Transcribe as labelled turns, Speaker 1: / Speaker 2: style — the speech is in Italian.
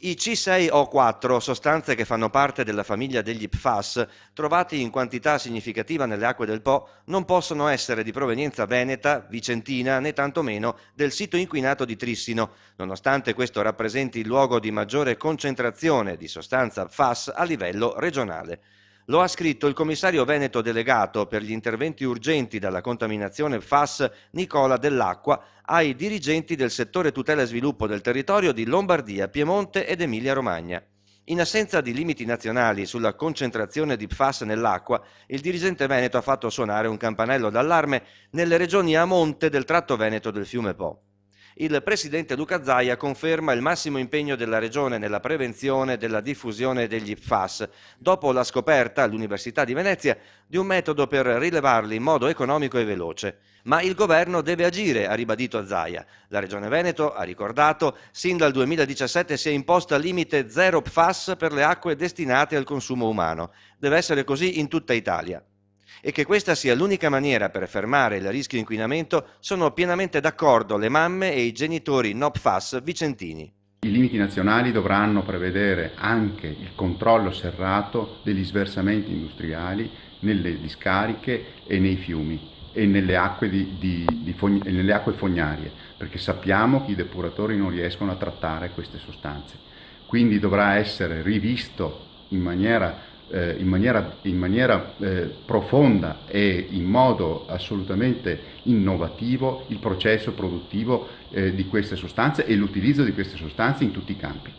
Speaker 1: I C6O4, sostanze che fanno parte della famiglia degli PFAS, trovati in quantità significativa nelle acque del Po, non possono essere di provenienza veneta, vicentina, né tantomeno del sito inquinato di Trissino, nonostante questo rappresenti il luogo di maggiore concentrazione di sostanza PFAS a livello regionale. Lo ha scritto il commissario veneto delegato per gli interventi urgenti dalla contaminazione PFAS Nicola Dell'Acqua ai dirigenti del settore tutela e sviluppo del territorio di Lombardia, Piemonte ed Emilia-Romagna. In assenza di limiti nazionali sulla concentrazione di PFAS nell'acqua, il dirigente veneto ha fatto suonare un campanello d'allarme nelle regioni a monte del tratto veneto del fiume Po. Il presidente Luca Zaia conferma il massimo impegno della regione nella prevenzione della diffusione degli PFAS, dopo la scoperta all'Università di Venezia di un metodo per rilevarli in modo economico e veloce. Ma il governo deve agire, ha ribadito Zaia. La Regione Veneto, ha ricordato, sin dal 2017 si è imposta limite zero PFAS per le acque destinate al consumo umano. Deve essere così in tutta Italia. E che questa sia l'unica maniera per fermare il rischio inquinamento sono pienamente d'accordo le mamme e i genitori no PFAS vicentini.
Speaker 2: I limiti nazionali dovranno prevedere anche il controllo serrato degli sversamenti industriali nelle discariche e nei fiumi e nelle acque, nelle acque fognarie, perché sappiamo che i depuratori non riescono a trattare queste sostanze. Quindi dovrà essere rivisto in maniera profonda e in modo assolutamente innovativo il processo produttivo di queste sostanze e l'utilizzo di queste sostanze in tutti i campi.